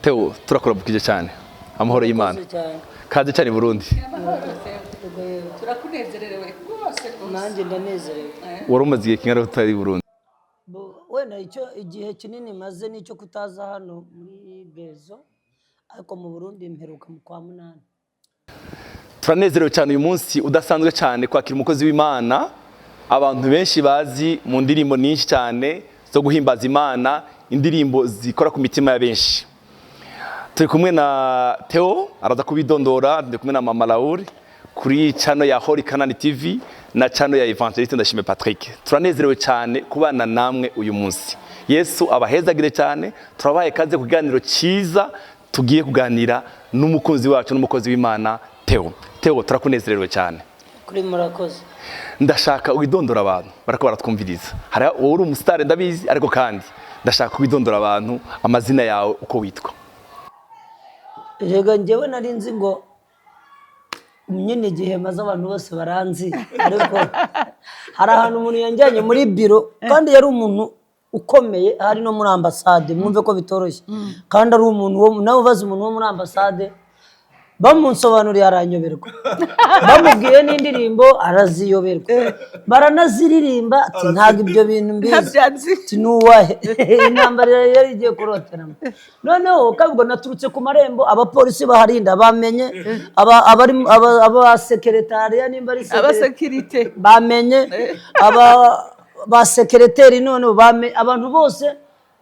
Theo turakurabukije cyane amahoro y'Imana kaze cyane Burundi turakunezerewe rwose nanjye ndanezerewe wari umaze igihe kingana utari Burundi wenda igihe kinini maze nicyo kutaza hano muri Bezo ariko mu Burundi mperuka mu kwa munani. Turanezerewe cyane uyu munsi udasanzwe cyane kwakira umukozi w'Imana abantu benshi bazi mu ndirimbo nyinshi cyane zo guhimbaza Imana, indirimbo zikora ku mitima ya benshi. Turi kumwe na Theo araza kubidondora, ndi kumwe na Mama Laure kuri channel ya Holy Canaan TV na channel ya Evangeliste Ndashime Patrick. Turanezerewe cyane kubana namwe uyu munsi. Yesu abahezagire cyane, turabaye kaze kuganiro cyiza tugiye kuganira n'umukunzi wacu n'umukozi w'Imana Theo. Theo turakunezerewe cyane. Kuri murakoze. Ndashaka widondora abantu barako baratwumviriza. Hari wowe uri umustar ndabizi ariko kandi ndashaka widondora abantu amazina yawe uko witwa. Rega njyewe nari nzi ngo nyine gihe maze abantu bose baranzi ariko hari ahantu umuntu yanjyanye muri biro kandi yari umuntu ukomeye hari no muri ambassade mwumve ko bitoroshye kandi ari umuntu nawe ubaza umuntu wo muri ambassade bamunsobanuriye aranyoberwa bamubwiye n'indirimbo araziyoberwa baranaziririmba ati ntago ibyo bintu mbizi ati nuwahe intambara yari igiye kuroteramo noneho kabwo naturutse ku marembo abapolisi baharinda bamenye aba secretariat nimba ari abasekirite bamenye ba secretary none abantu bose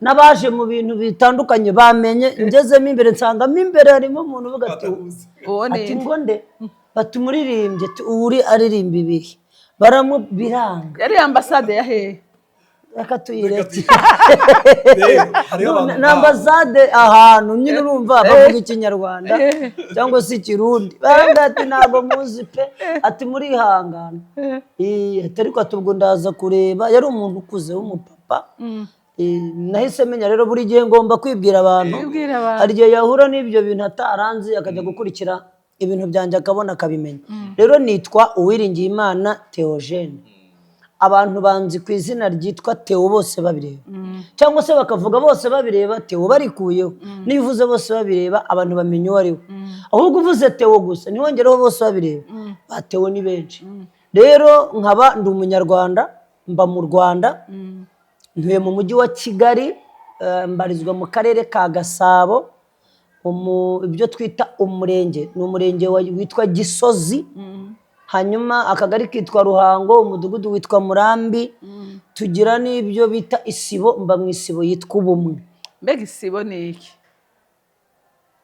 nabaje mu bintu bitandukanye bamenye ngezemo imbere nsangamo imbere harimo umuntu uvuga ati ngo nde batumuririmbye uri aririmba ibihe baramubiranga yari ambassade ya he akatuyiretse na ambassade ahantu nyine urumva bavuga ikinyarwanda cyangwa se ikirundi baranga ati ntabwo muzi pe ati muri hangana ariko atubwo ndaza kureba yari umuntu ukuze w'umupapa nahise menya rero buri gihe ngomba kwibwira abantu hari igihe yahura n'ibyo bintu ataranzi akajya gukurikira ibintu byanjye akabona akabimenya rero nitwa Uwiringiyimana Theogene abantu banzi ku izina ryitwa Theo bose babireba cyangwa se bakavuga bose babireba Theo barikuyeho nivuze bose babireba abantu bamenya uwo ari we ahubwo uvuze Theo gusa ntiwongereho bose babireba ba Theo ni benshi rero nkaba ndi umunyarwanda mba mu Rwanda ntuye mu mujyi wa Kigali mbarizwa mu karere ka Gasabo ibyo twita umurenge ni umurenge witwa Gisozi hanyuma akagari kitwa Ruhango umudugudu witwa Murambi tugira n'ibyo bita Isibo mba mu Isibo yitwa Ubumwe. Mbega Isibo ni iki?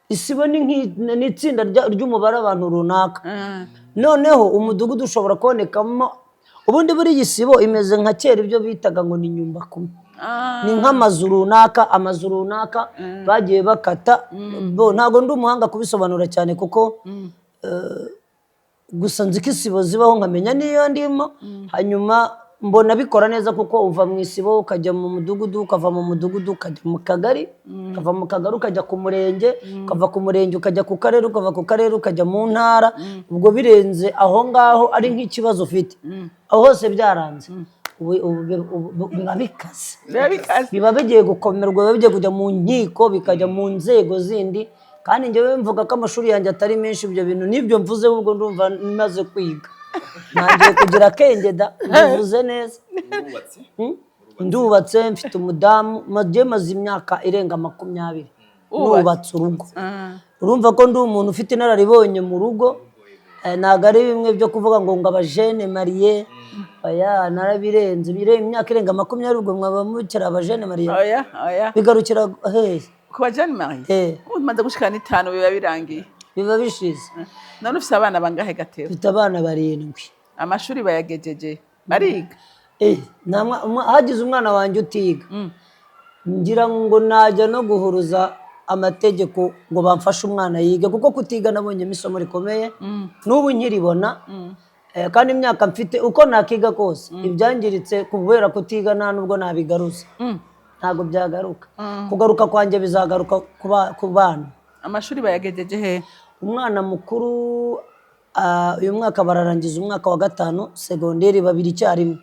Isibo ni itsinda ry'umubare abantu runaka noneho umudugudu ushobora kubonekamo ubundi buri Isibo imeze nka kera ibyo bitaga ngo ni nyumba kumwe ni nk'amazu runaka bagiye bakata ntago ndi umuhanga kubisobanura cyane kuko gusa nzi ko Isibo zibaho nkamenya niyo ndimo hanyuma mbona bikora neza kuko uva mu Isibo ukajya mu mudugudu ukava mu mudugudu ukajya mu kagari ukava mu kagari ukajya ku murenge ukava ku murenge ukajya ku karere ukava ku karere ukajya mu ntara ubwo birenze aho ngaho ari nk'ikibazo ufite aho hose byaranze biba bikaze biba bigiye gukomerwa biba bigiye kujya mu nkiko bikajya mu nzego zindi kandi njyewe mvuga ko amashuri yanjye atari menshi ibyo bintu nibyo mvuze ubwo ndumva maze kwiga nangiye kugira akenge da mbivuze neza ndubatse mfite umudamu maze imyaka irenga 20 nubatse urugo urumva ko ndi umuntu ufite inararibonye mu rugo ntago ari bimwe byo kuvuga ngo abajene mariye oya narabirenze imyaka irenga 20 ubwo mwaba mukira abajene mariye bigarukira he ku bajene mariye umaze gushikana 5 biba birangiye biba bishize none ufite abana bangahe Gatero? Mfite abana 7. Amashuri bayagejeje bariga hagize umwana wanjye utiga ngira ngo najya no guhuruza amategeko ngo bamfashe umwana yiga kuko kutiga nabonye isomo rikomeye n'ubu nkiribona kandi imyaka mfite uko nakiga kose ibyangiritse kubera kutiga nta nubwo nabigaruza ntago byagaruka kugaruka kwanjye bizagaruka ku bana. Amashuri bayagejeje he? Umwana mukuru uyu mwaka bararangiza umwaka wa 5 segonderi babiri icyarimwe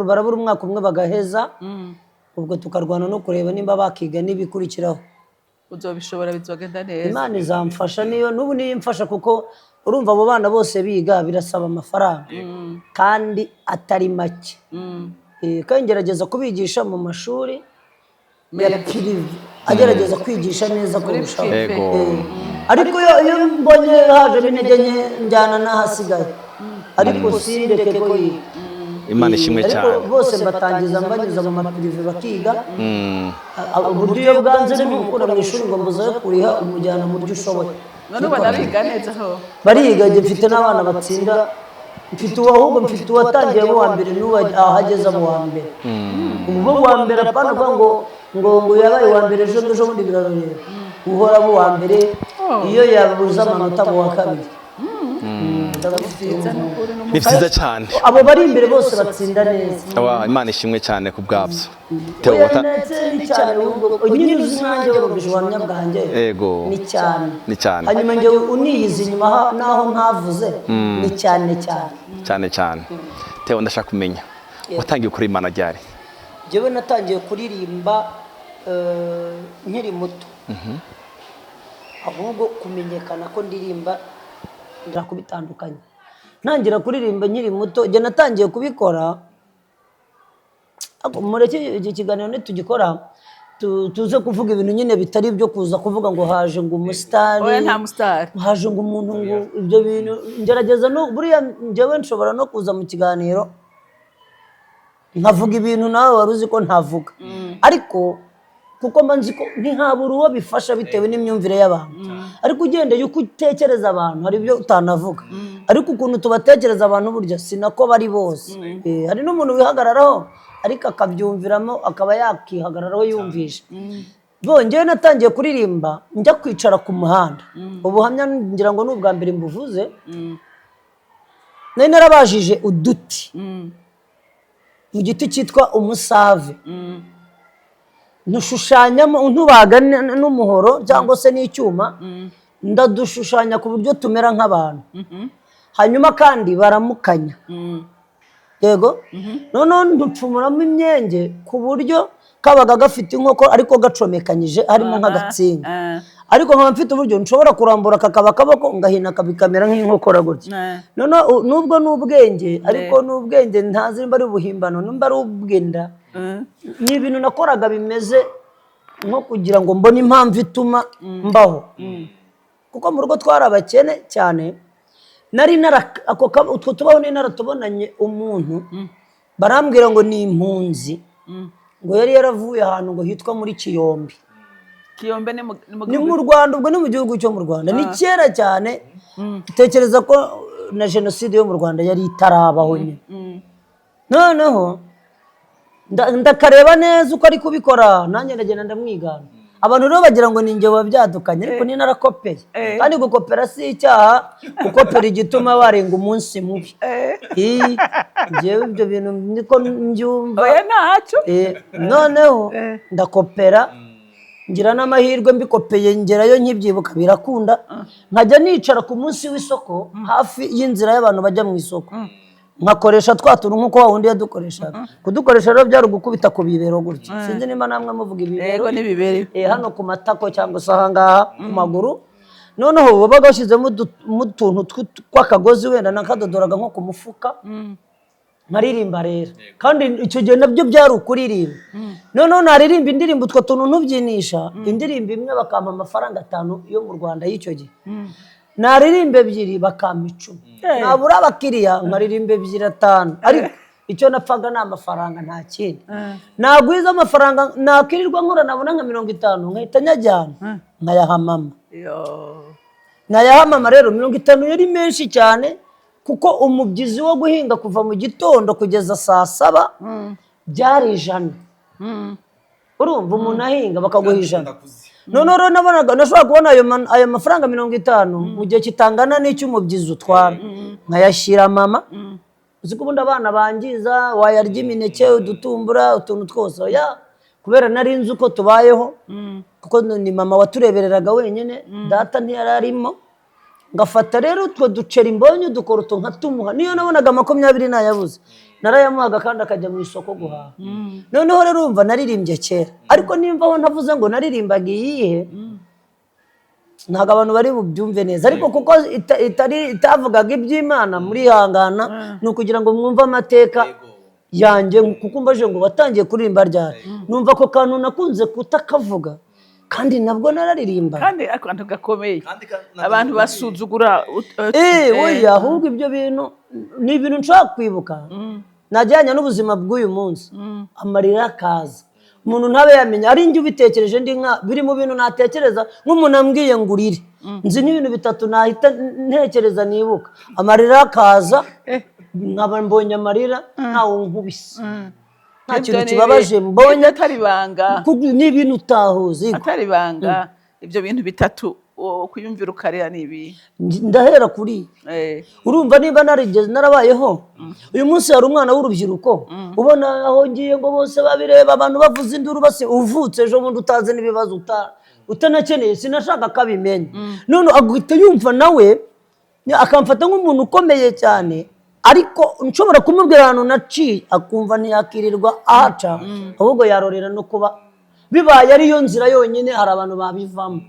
barabura umwaka umwe bagaheza ubwo tukarwana no kureba nimba bakiga nibikurikiraho uzobishobora bizogenda neza. Imana izamfasha n'ubu niyo imfasha kuko urumva abo bana bose biga birasaba amafaranga kandi atari make. Kandi ngerageza kubigisha mu mashuri ya pirive agerageza kwigisha neza kurushaho. Ariko iyo mbonye haje intege nke njyana n'ahasigaye ariko sindeke ko yiga. Imana ishimwe cyane. Bose batangiza mbanyuza mu mapirive bakiga. Uburyo iyo bwanze ni gukura mu ishuri ngo mbuzayo kuriha umujyana mu byo ushoboye. None bariga neza ho. Bariga mfite n'abana batsinda. Mfite ahubwo mfite uwatangiye mu wa mbere n'uwo ahageze mu wa mbere. Ubu wa mbere apana ngo yabaye wa mbere ejo bundi birarorera. Uhora mu wa mbere iyo yabuza amanota mu wa kabiri. Ni byiza cyane. Abo bari imbere bose batsinda neza. Imana ishimwe cyane ku bwabyo. Nyine uzi nanjye urumvise ubuhamya bwanjye ni cyane. Hanyuma njyewe uniyizi inyuma naho ntavuze ni cyane. Theo ndashaka kumenya watangiye gukora Imana ryari? Njyewe natangiye kuririmba nkiri muto. Ahubwo kumenyekana ko ndirimba ndakubitandukanye. Ntangira kuririmba nkiri muto, njye natangiye kubikora mureke iki kiganiro nitugikora tuze kuvuga ibintu nyine bitari byo kuza kuvuga ngo haje ngo umusitari. Oya nta musitari. Haje ngo umuntu ngo ibyo bintu ngerageza no buriya njyewe nshobora no kuza mu kiganiro nkavuga ibintu nawe wari uzi ko ntavuga. Ariko kuko mbanzi ko ntihabura uwo bifasha bitewe n'imyumvire y'abantu. Ariko ugendeye uko utekereza abantu hari ibyo utanavuga. Ariko ukuntu tubatekereza abantu burya sinako bari bose. Hari n'umuntu wihagararaho ariko akabyumviramo akaba yakihagararaho yumvisha. Njyewe natangiye kuririmba njya kwicara ku muhanda. Ubuhamya ngira ngo n'ubwa mbere mbuvuze. Nari narabajije uduti mu giti cyitwa umusave. Nushushanyamo ntubaga n'umuhoro cyangwa se n'icyuma ndadushushanya ku buryo tumera nk'abantu. Hanyuma kandi baramukanya. Yego noneho ndupfumuramo imyenge ku buryo kabaga gafite inkoko ariko gacomekanyije harimo nk'agatsinga. Ariko nkaba mfite uburyo nshobora kurambura kakaba akaboko ngahina kabikamera nk'inkokora gutya. Noneho nubwo n'ubwenge ariko n'ubwenge ntazi nimba ari ubuhimbano nimba ari ubwenda. Ni ibintu nakoraga bimeze nko kugira ngo mbone impamvu ituma mbaho. Kuko mu rugo twari abakene cyane. Nari utwo tubaho ni naratubonanye umuntu barambwira ngo ni impunzi ngo yari yaravuye ahantu ngo hitwa muri Kiyombe. Kiyombe ni mu Rwanda, ubwo ni mu gihugu cyo mu Rwanda. Ni kera cyane. Tekereza ko na jenoside yo mu Rwanda yari itarabaho nyine. Noneho ndakareba neza uko ari kubikora nanjye ndagenda ndamwigana. Abantu rero bagira ngo ni njye wabyadukanye ariko ni narakopeye. Kandi gukopera si icyaha, gukopera igituma warenga umunsi mubi. Njyewe ibyo bintu niko mbyumva. Oya ntacyo. Noneho ndakopera ngira n'amahirwe mbikopeye ngerayo nkibyibuka birakunda. Nkajya nicara ku munsi w'isoko hafi y'inzira y'abantu bajya mu isoko. Nkakoresha twatuntu nkuko wundi yadukoreshaga. Kudukoresha rero byari gukubita ku bibero gutya. Sinzi nimba namwe muvuga ibibero. Yego ni bibero. Hano ku matako cyangwa se ahangaha ku maguru. Noneho babaga bashyizemo utuntu tw'akagozi wenda nakadodoraga nko ku mufuka. Nkaririmba rero. Kandi icyo gihe nabyo byari ukuririmba. Noneho naririmba indirimbo utwo tuntu ntubyinisha. Indirimbo imwe bakampa amafaranga 5 yo mu Rwanda y'icyo gihe. Naririmba 2 bakampa 10. Nabura abakiriya nkaririmba 2 5. Ariko icyo napfaga ni amafaranga nta kindi. Nagwiza amafaranga nakirirwa nkora nabona nka 50 nkahita nyajyana nkayaha mama. Nayaha mama rero 50 yari menshi cyane kuko umubyizi wo guhinga kuva mu gitondo kugeza saa 7 byari 100. Urumva umuntu ahinga bakaguha 100. Noneho nabonaga nashobora kubona ayo mafaranga 50 mu gihe kitangana n'icy'umubyizi utwara nkayashyira mama. Uziko ubundi abana bangiza wayarya imineke udutumbura utuntu twose kubera nari nzi uko tubayeho kuko ni mama waturebereraga wenyine data ntiyararimo. Ngafata rero utwo ducera imbonye dukora utuntu nkatumuha niyo nabonaga 20 nayabuze narayamuhaga kandi akajya mu isoko guhaha. Noneho rero urumva naririmbye kera ariko nimba aho navuze ngo naririmbaga iyihe ntabwo abantu bari bubyumve neza ariko kuko itavugaga iby'Imana muri hangana ni ukugira ngo mwumve amateka yanjye kuko mbaje ngo watangiye kuririmba ryari numva ko kantu nakunze kutakavuga kandi nabwo nararirimba kandi akantu gakomeye abantu basuzugura oya ahubwo ibyo bintu ni ibintu nshaka kwibuka najyanye n'ubuzima bw'uyu munsi amarira akaza umuntu ntabe yamenya ari njye ubitekereje ndi nka biri mu bintu natekereza nk'umuntu ambwiye ngo urire nzi n'ibintu bitatu nahita ntekereza nibuka amarira akaza nkaba mbonye amarira ntawe nkubise nta kintu kibabaje mbonye atari banga ni ibintu utahuzi atari banga ibyo bintu bitatu kuyumvira ukarira nibi ndahera kuri urumva niba narigeze narabayeho uyu munsi hari umwana w'urubyiruko ubona aho ngiye ngo bose babireba abantu bavuza induru base uvutse ejo bundi utazi n'ibibazo utanakeneye sinashaka kabimenya none agahita yumva nawe akamfata nk'umuntu ukomeye cyane ariko nshobora kumubwira ahantu naciye akumva ntiyakirirwa ahaca ahubwo yarorera no kuba bibaye ariyo nzira yonyine hari abantu babivamo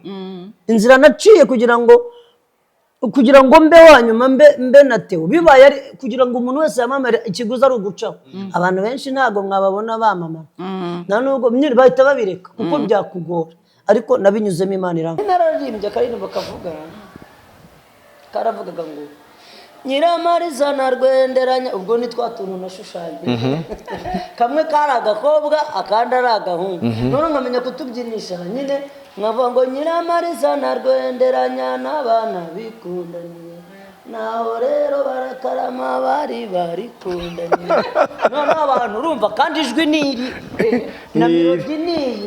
inzira naciye kugira ngo mbe wanyuma mbe natewe bibaye ari kugira ngo umuntu wese yamamare ikiguzi ari ugucaho abantu benshi ntabwo mwababona bamamara nta nubwo bahita babireka kuko byakugora ariko nabinyuzemo Imana iranga nararirimbye akaririmbo karavugaga ngo Nyiramariza na Rwenderanya ubwo ni twa tuntu nashushanye kamwe kari agakobwa akandi ari agahungu none nkamenya kutubyinisha nyine nkavuga ngo Nyiramariza na Rwenderanya n'abana bikundaniye naho rero barakarama bari kundaniye none abantu urumva kandi ijwi niri na melody niyi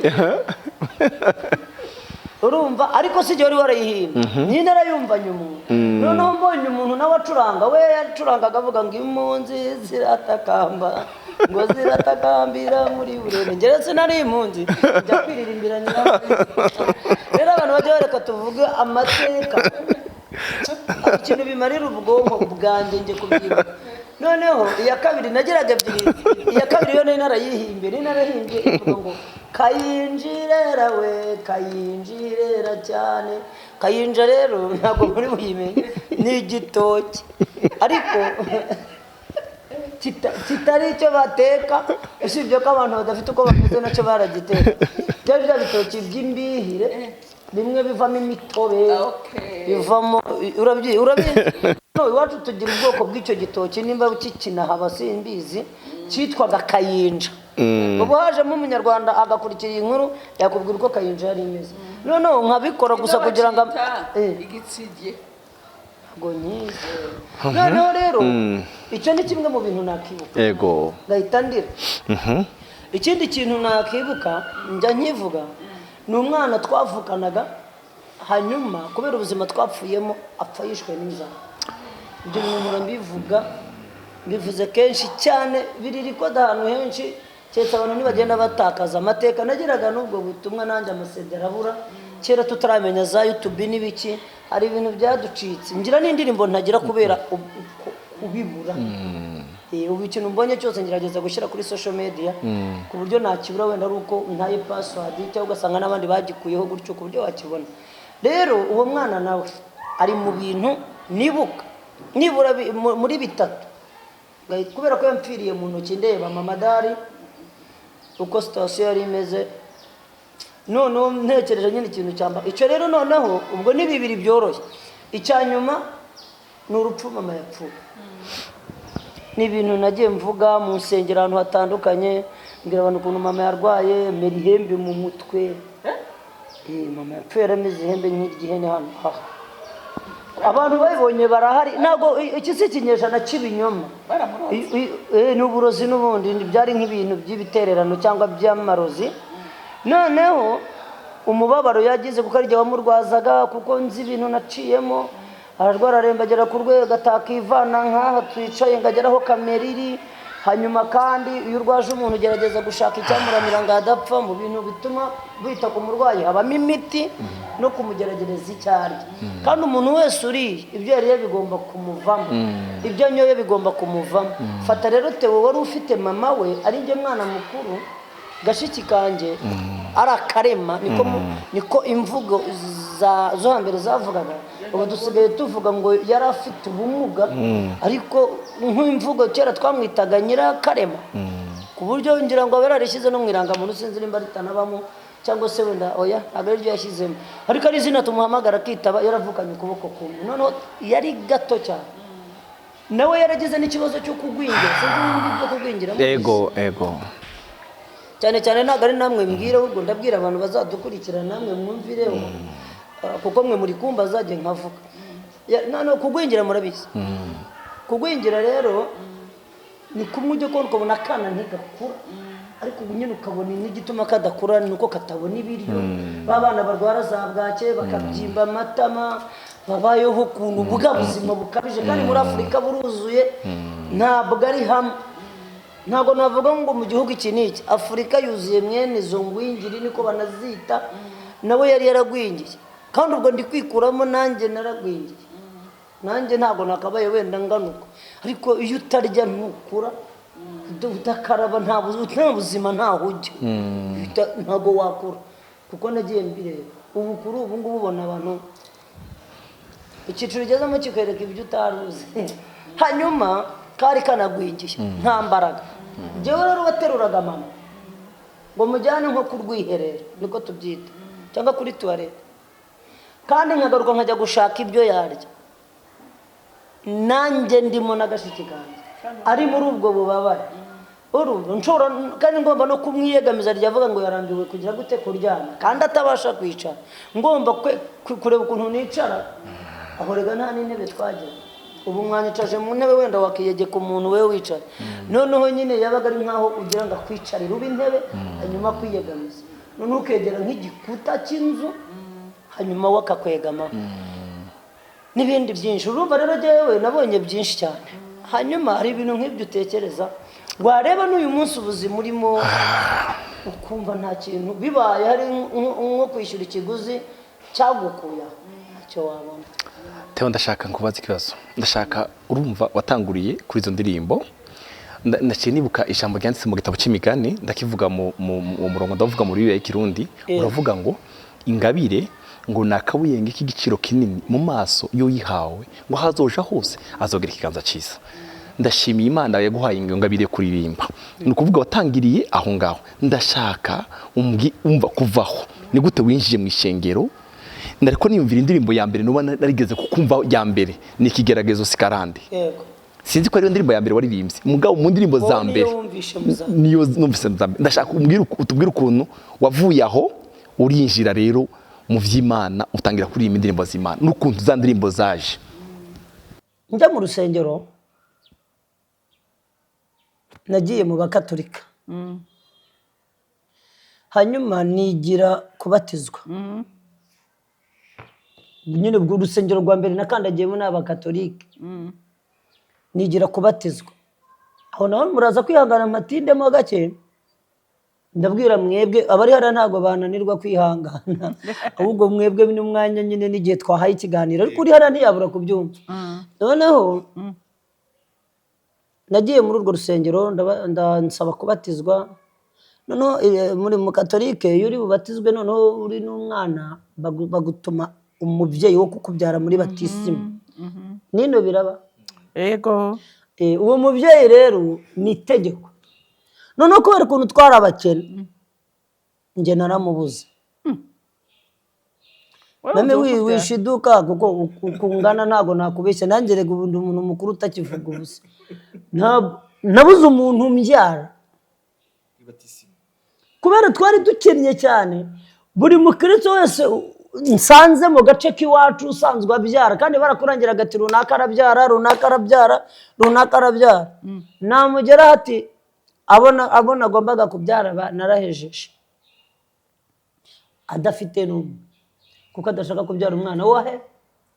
urumva ariko si jye wari warayihimba nyine arayumvanye umuntu noneho mbonye umuntu nawe acuranga we yacurangaga avuga ngo impunzi ziratakamba ngo ziratakambira muri burere ngere sinari impunzi njya kwiririmbira rero abantu bajya bareka tuvuge amateka ikintu bimarira ubwonko bwanjye njye kubyibuka noneho iya kabiri nageraga ebyiri iya kabiri yo narayihimbye ivuga ngo kayinjirera we kayinjirera cyane kayinja rero ntabwo muri buyimenye ni igitoki ariko kitari icyo bateka usibye ko abantu badafite uko bameze nacyo baragiteka bya bitoki by'imbihire bimwe bivamo imitobe bivamo urabizi iwacu tugira ubwoko bw'icyo gitoki nimba kikinaha simbizi cyitwaga kayinja ubu hajemo umunyarwanda agakurikira iyi nkuru yakubwira uko kayinja yari imeze noneho nkabikora gusa kugira ngo igitsige ngo nyize noneho rero icyo ni kimwe mu bintu nakibuka yego ngahita ndira ikindi kintu nakibuka njya nkivuga ni umwana twavukanaga hanyuma kubera ubuzima twapfuyemo apfa yishwe n'inzara ibyo bintu mbivuga bivuze kenshi cyane biririkoda ahantu henshi cyetse abantu nibagenda batakaza amateka nageraga n'ubwo butumwa nanjye amasezera abura kera tutaramenya za YouTube n'ibiki hari ibintu byaducitse ngira n'indirimbo ntagira kubera kubibura ubu ikintu mbonye cyose ngerageza gushyira kuri social media ku buryo nakibura wenda ari uko ntaye password cyangwa ugasanga n'abandi bagikuyeho gutyo ku buryo wakibona rero uwo mwana nawe ari mu bintu nibuka nibura muri bitatu kubera ko yampfiriye mu ntoki ndeba mamadari uko sitasiyo yari imeze noneho ntekereje nyine ikintu cyamba icyo rero noneho ubwo ni bibiri byoroshye icya nyuma ni urupfu mama yapfuye ni ibintu nagiye mvuga mu nsengero ahantu hatandukanye mbwira abantu ukuntu mama yarwaye mera ihembe mu mutwe mama yapfuye yarameze ihembe nk'iry'ihene hano abantu babibonye barahari ntabwo iki si ikinyejana cy'ibinyoma ni uburozi n'ubundi byari nk'ibintu by'ibitererano cyangwa by'amarozi noneho umubabaro yagize kuko ari igihe wamurwazaga kuko nzi ibintu naciyemo ararwara aremba agera ku rwego atakivana nk'aha twicaye ngo ageraho kamera iri hanyuma kandi iyo urwaje umuntu ugerageza gushaka icyamuramira ngo adapfa mu bintu bituma bita ku murwayi habamo imiti no kumugeragereza icyo arya kandi umuntu wese uriye ibyo yariye bigomba kumuvamo ibyo anyoye bigomba kumuvamo fata rero Theo wari ufite mama we ari njye mwana mukuru gashiki kanjye ari akarema niko imvugo zo hambere zavugaga. Ubu dusigaye tuvuga ngo yari afite ubumuga, ariko nk'imvugo kera twamwitaga nyirakarema, ku buryo ngira ngo yararishyize no mu irangamuntu, sinzi nimba ritanabamo cyangwa se wenda oya ntabwo ari ryo yashyizemo, ariko ari izina tumuhamagara akitaba, yaravukanye ukuboko kumwe, noneho yari gato cyane, nawe yaragize n'ikibazo cyo kugwingira, sinzi nimba ibyo kugwingira ego cyane cyane ntabwo ari namwe mbwira, ahubwo ndabwira abantu bazadukurikirana namwe mwumvireho, kuko mwe muri kumva azajye nkavuga noneho kugwingira murabizi. Kugwingira rero ni kumwe ujya kubona ukabona akana ntigakura, ariko ubu nyine ukabona n'igituma kadakura ni uko katabona ibiryo, b'abana barwara za bwake bakabyimba amatama, babayeho ukuntu ubwa buzima bukabije, kandi muri Afurika buruzuye, ntabwo ari hamwe. Ntabwo navuga ngo mu gihugu iki n'iki, Afurika yuzuye mwene izo ngwingiri niko banazita, nawe yari yaragwingiye, kandi ubwo ndi kwikuramo nanjye naragwingiye, nanjye ntabwo nakabaye wenda nganuka, ariko iyo utarya ntukura, udakaraba nta buzima ntaho ujya, ntabwo wakura, kuko nagiye mbireba. Ubu kuri ubu ngubu ubona abantu icyiciro ugezemo kikwereka ibyo utaruzi. Hanyuma kari kanagwingiye nta mbaraga, njyewe rero wateruraga mama ngo mujyane nko ku rwiherero, niko tubyita, cyangwa kuri tuwarete, kandi nkagaruka nkajya gushaka ibyo yarya, nanjye ndimo n'agashiki kanjye ari muri ubwo bubabare, nshobora kandi ngomba no kumwiyegamiza, ryavuga ngo yarambiwe kugira gute kuryama, kandi atabasha kwicara, ngomba kureba ukuntu nicara, aho rega nta n'intebe twagira. Ubu mwanyicaje mu ntebe wenda wakiyegeka umuntu we wicaye, noneho nyine yabaga ari nkaho ugira ngo akwicarire ube intebe, hanyuma kwiyegamiza, noneho ukegera nk'igikuta cy'inzu, hanyuma wakakwegamaho n'ibindi byinshi. Urumva rero jyewe nabonye byinshi cyane. Hanyuma hari ibintu nk'ibyo utekereza, wareba n'uyu munsi ubuzima urimo ukumva nta kintu bibaye, hari nko kwishyura ikiguzi cyagukuya ntacyo wabona. Teo, ndashaka nkubaza ikibazo, ndashaka urumva watanguriye kuri izo ndirimbo, ndaciye nibuka ijambo ryanditse mu gitabo cy'imigani, ndakivuga mu murongo ndavuga muri Bibiliya y'Ikirundi, uravuga ngo ingabire ngo nakabuyenga k'igiciro kinini mu maso yo yihawe, ngo hazoja hose azogera ikiganza cyiza. Ndashimiye Imana yaguhaye ingabire kuririmba, ni ukuvuga watangiriye aho ngaho. Ndashaka umva kuvaho ni gute winjije mu ishengero, ndariko niyumvira indirimbo ya mbere nuba narigeze kukumva ya mbere ni ikigeragezo sikarande. Sinzi ko ari indirimbo ya mbere waririmbye, mugabo mu ndirimbo za mbere niyo numvise za mbere. Ndashaka utubwire ukuntu wavuye aho urinjira rero mu vy'Imana, utangira kuririmba indirimbo z'Imana, n'ukuntu za ndirimbo zaje. Njya mu rusengero, nagiye mu bakatolika, hanyuma nigira kubatizwa. Nyine ubwo urusengero rwa mbere nakandagiyemo n'abakatolika, nigira kubatizwa. Aho naho muraza kwihangana matindemo gake, ndabwira mwebwe abari hara ntago bananirwa kwihangana, ahubwo mwebwe n'umwanya nyine n'igihe twahaye ikiganiro, ariko uri hara ntiyabura kubyumva. Noneho nagiye muri urwo rusengero ndansaba kubatizwa. Noneho muri mu katolike iyo uri bubatizwe, noneho uri n'umwana bagutuma umubyeyi wo kukubyara muri batisimu. Nino biraba Ego. Uwo mubyeyi rero ni itegeko. Noneho kubera ukuntu twari abakene, njye naramubuze. Mame wishiduka kuko ukungana ntago nakubeshya, nanjye rega ubundi umuntu mukuru utakivuga ubusa. Nabuze umuntu mbyara, kubera twari dukennye cyane. Buri mukristo wese nsanze mu gace k'iwacu usanzwe abyara, kandi barakurangira ati runaka arabyara, runaka arabyara, runaka arabyara. Namugera ati abona agombaga kubyara narahejeje, adafite n'umwe, kuko adashaka kubyara umwana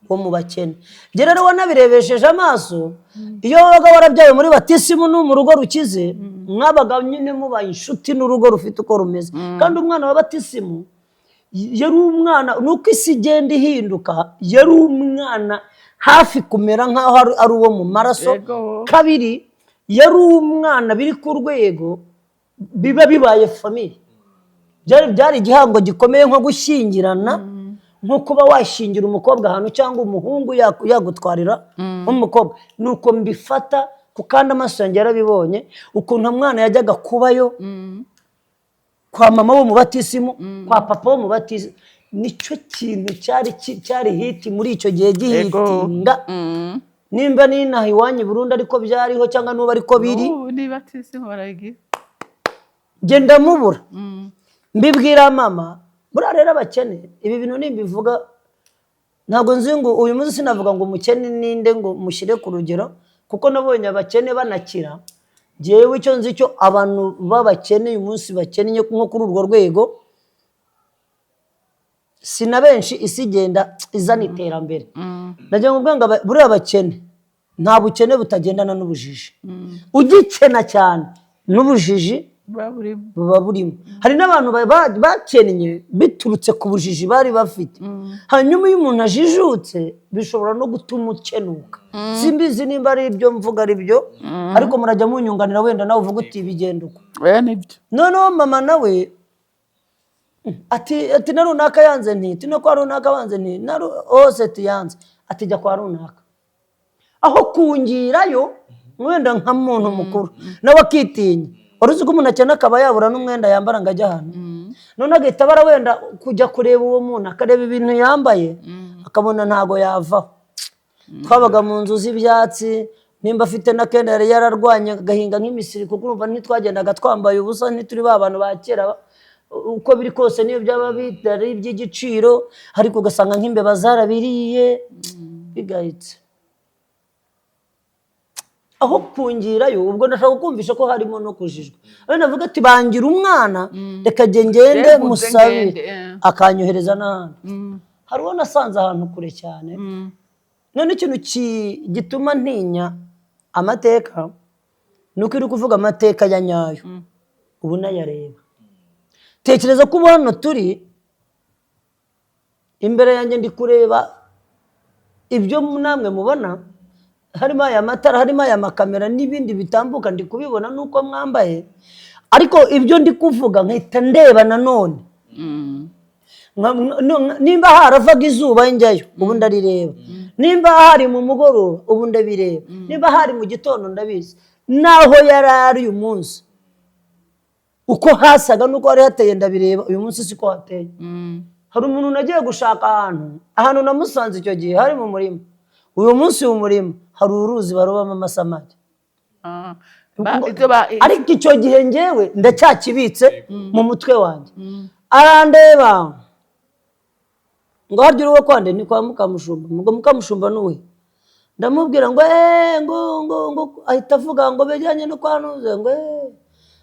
wo mu bakene. Njye rero wanabirebesheje amaso, iyo wabaga warabyaye muri batisimu no mu rugo rukize, mwabaga nyine mubaye inshuti n'urugo rufite uko rumeze. Kandi umwana wa batisimu yari umwana, nuko isi igenda ihinduka, yari umwana hafi kumera nk'aho ari uwo mu maraso. Kabiri, yari umwana biri ku rwego biba bibaye famiye, byari igihango gikomeye nko gushyingirana nko kuba washingira umukobwa ahantu cyangwa umuhungu yagutwarira umukobwa nuko mbifata kandi amaso yanjye yarabibonye ukuntu umwana yajyaga kubayo kwa mama wo mu batisimu kwa papa wo mu batisimu nicyo kintu cyari hiti muri icyo gihe gihitinga nimba n'inaha iwanyu Burundi ariko byariho cyangwa nuba ariko biri genda mubura mbibwira mama buriya rero abakene ibi bintu nimbivuga ntabwo nzi ngo uyu munsi sinavuga ngo umukene ninde ngo mushyire ku rugero kuko nabonye abakene banakira jewe icyo nzi cyo abantu b'abakene uyu munsi bakennye nko kuri urwo rwego sina benshi isi igenda izana iterambere ndagira ngo ubwanga buriya abakene nta bukene butagendana n'ubujiji ugikena cyane n'ubujiji buba burimo hari n'abantu bakennye biturutse ku bujiji bari bafite hanyuma iyo umuntu ajijutse bishobora no gutuma ukenuka simbizi nimba ari ibyo mvuga ari byo ariko murajya munyunganira wenda nawe uvuga uti bigenda uko noneho mama nawe ati na runaka yanze nti no kwa runaka wanze nti hose tiyanze ati jya kwa runaka aho kungirayo wenda nka muntu mukuru nawe akitinya uruzi ko umuntu akena akaba yabura n'umwenda yambara ngo ajye ahantu none agahita bara wenda kujya kureba uwo muntu akareba ibintu yambaye akabona ntago yavaho twabaga mu nzu z'ibyatsi nimba afite na kenda yari yararwanye agahinga nk'imisiri kuko urumva ntitwagendaga twambaye ubusa ntituri ba bantu ba kera uko biri kose niyo byaba bitari iby'igiciro ariko ugasanga nk'imbeba zarabiriye bigayitse aho kungirayo ubwo ndashaka kumvisha ko harimo no kujijwa aho navuga ati bangira umwana reka ngende musabire akanyohereza n'ahandi hari uwo nasanze ahantu kure cyane none ikintu gituma ntinya amateka ni uko iri kuvuga amateka ya nyayo ubu nayareba tekereza ko ubu hano turi imbere yanjye ndi kureba ibyo namwe mubona harimo aya matara harimo aya makamera n'ibindi bitambuka ndi kubibona nuko mwambaye ariko ibyo ndi kuvuga nkahita ndeba nanone nimba haravaga izuba njyayo ubu ndarireba nimba hari mu mugoroba ubu ndabireba nimba hari mu gitondo ndabizi naho yari ari uyu munsi uko hasaga nuko hari hateye ndabireba uyu munsi siko hateye hari umuntu nagiye gushaka ahantu namusanze icyo gihe hari mu murima uyu munsi mu murima hari uruzi barobamo amasamake ariko icyo gihe ngewe ndacyakibitse mu mutwe wanjye arandeba ngo harya uwo kwande ni kwa Mukamushumba ngo Mukamushumba nuwe ndamubwira ngo ahita avuga ngo bejyanye no kwanuze ngo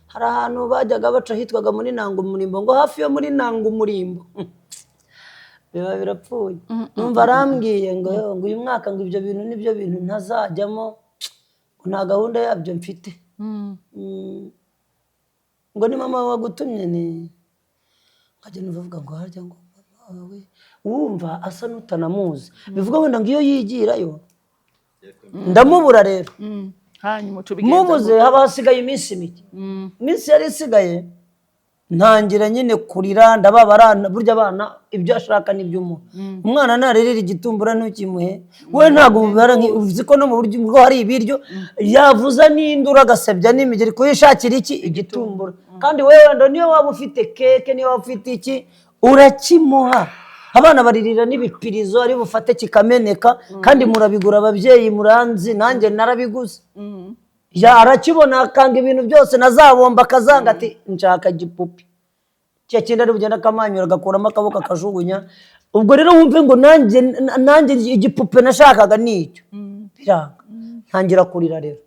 hari ahantu bajyaga baca hitwaga muri Nangumurimbo ngo hafi yo muri Nangumurimbo biba birapfuye numva arambwiye ngo uyu mwaka ngo ibyo bintu nibyo bintu ntazajyamo nta gahunda yabyo mfite ngo ni mama wagutumye ni nkajya nuvuga ngo harya ngo wawe wumva asa n'utanamuzi bivuga wenda ngo iyo yigirayo ndamubura rero mubuze haba hasigaye iminsi mike iminsi yari isigaye ntangira nyine kurira ndababara burya abana ibyo ashaka n'iby'umuntu umwana narerera igitumbura ntukimuhe we ntabwo uzi ko no mu buryo bwo hari ibiryo yavuza n'indura agasebya n'imigeri kuyishakira iki igitumbura kandi wowe wenda niyo waba ufite keke niyo waba ufite iki urakimuha abana baririra n'ibipirizo ari bufate kikameneka kandi murabigura ababyeyi muranzi nanjye narabiguze arakibona akanga ibintu byose nazabomba akazanga ati nshaka igipupe cya kindi ari bugenda akamanyura agakuramo akaboko akajugunya ubwo rero wumve ngo nanjye igipupe nashakaga nicyo biranga ntangira kurira rero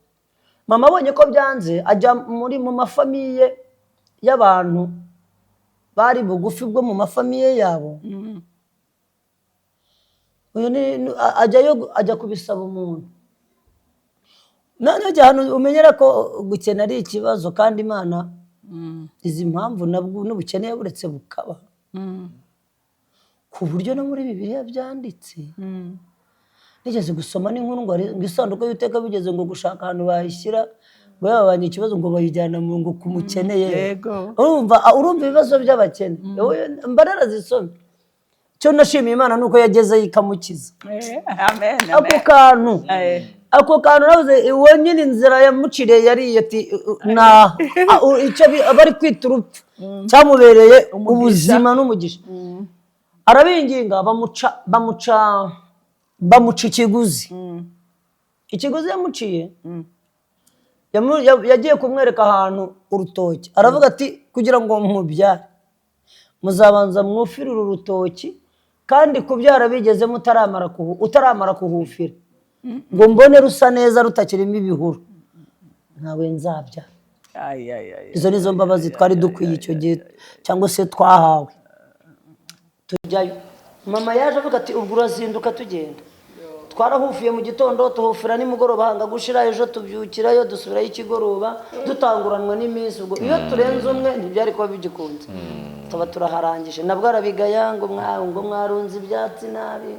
mama abonye ko byanze ajya mu mafamiye y'abantu bari bugufi bwo mu mafamiye yabo ajya kubisaba umuntu nanjye ahantu umenyera ko gukena ari ikibazo kandi Imana izi mpamvu n'ubukene buretse bukaba ku buryo no muri Bibiliya byanditse nigeze gusoma n'inkuru ngo isanduku y'Uwiteka bigeze ngo gushaka ahantu bayishyira ngo yabanye ikibazo ngo bayijyana mu ngo kumukeneye Yego. urumva ibibazo by'abakene mbarara zisomye cyo nashimiye Imana nuko yageze yikamukiza Amen. ako kantu navuze wonyine inzira yamuciriye yari ati na icyo bari kwita urupfu cyamubereye ubuzima n'umugisha arabinginga bamuca ikiguzi ikiguzi yamuciye yagiye kumwereka ahantu urutoki aravuga ati kugira ngo mubyare muzabanza mwufire uru rutoki kandi kubyara bigezemo utaramara kuhufira ngo mbone rusa neza rutakirimo ibihuru ntawe nzabyara. Izo nizo mbabazi twari dukwiye icyo gihe cyangwa se twahawe. Tujyayo mama yaje avuga ati ubwo urazinduka tugenda twarahufiye mu gitondo tuhufira nimugoroba hanga gushira ejo tubyukirayo dusubirayo ikigoroba dutanguranwa n'iminsi ubwo iyo turenze umwe ntibyari kuba bigikunze tuba turaharangije nabwo arabigaya ngo mwarunze ibyatsi nabi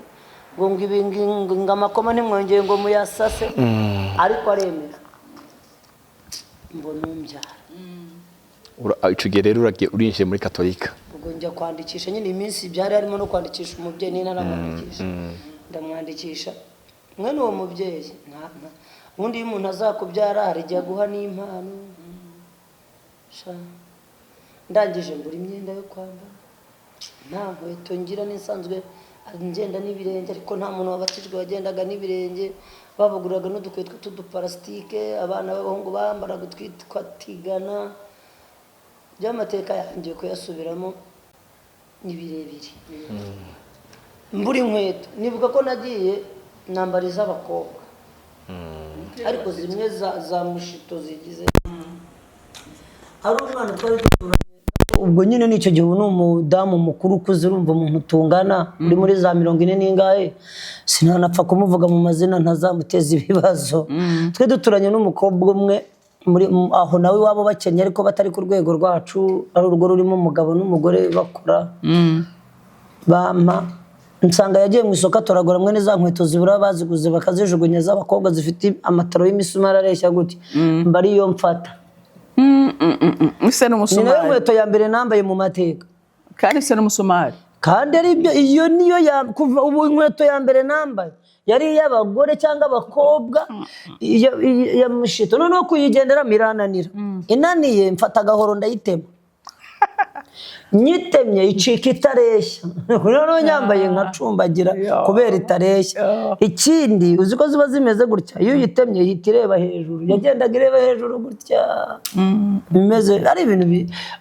ngo amakoma ntimwongeye ngo muyasase ariko aremera mbona umbyara icyo gihe rero urinjiye muri Katolika ubwo njya kwandikisha nyine iminsi byari harimo no kwandikisha umubyeyi n'inaramwandikisha ndamwandikisha mwene uwo mubyeyi ubundi iyo umuntu azakubyara hari igihe aguha n'impano ndangije ngura imyenda yo kwambara nta nkweto ngira n'isanzwe ngenda n'ibirenge ariko nta muntu wabatijwe wagendaga n'ibirenge babaguraga n'udukweto tw'uduparasitike abana b'abahungu bambaraga utwitwa tigana by'amateka yangiye kuyasubiramo ni birebire mbura inkweto nibuka ko nagiye nambara iz'abakobwa ariko zimwe za mushito zigize hari umwana twari duturanye ubwo nyine nicyo gihe ni umudamu mukuru ukuze urumva umuntu tungana uri muri za 40 n'ingahe sinanapfa kumuvuga mu mazina ntazamuteza ibibazo twe duturanye n'umukobwa umwe muri aho nawe wabo bakenye ariko batari ku rwego rwacu ari urugo rurimo umugabo n'umugore bakora bampa nsanga yagiye mu isoko atoragura mwene za nkweto zibura baziguze bakazijugunya z'abakobwa zifite amataro y'imisumari areshya gutya mbari iyo mfata ise n'umusumari ni nkweto ya mbere nambaye mu mateka kandi ise n'umusumari kandi ari iyo niyo kuva ubu inkweto ya mbere nambaye yari iy'abagore cyangwa abakobwa ya mushito noneho kuyigendera mirananira inaniye mfata agahoro ndayitema nyitemye icika itareshya noneho nyambaye nkacumbagira kubera itareshya ikindi uzi ko ziba zimeze gutya iyo uyitemye ihita ireba hejuru yagendaga ireba hejuru gutya bimeze ari ibintu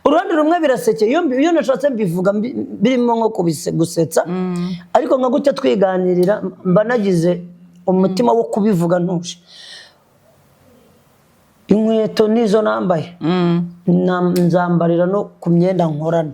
uruhande rumwe birasekeye iyo nashatse mbivuga birimo nko gusetsa ariko nka gutya twiganirira mba nagize umutima wo kubivuga ntuje inkweto nizo nambaye nzambarira no ku myenda nkorana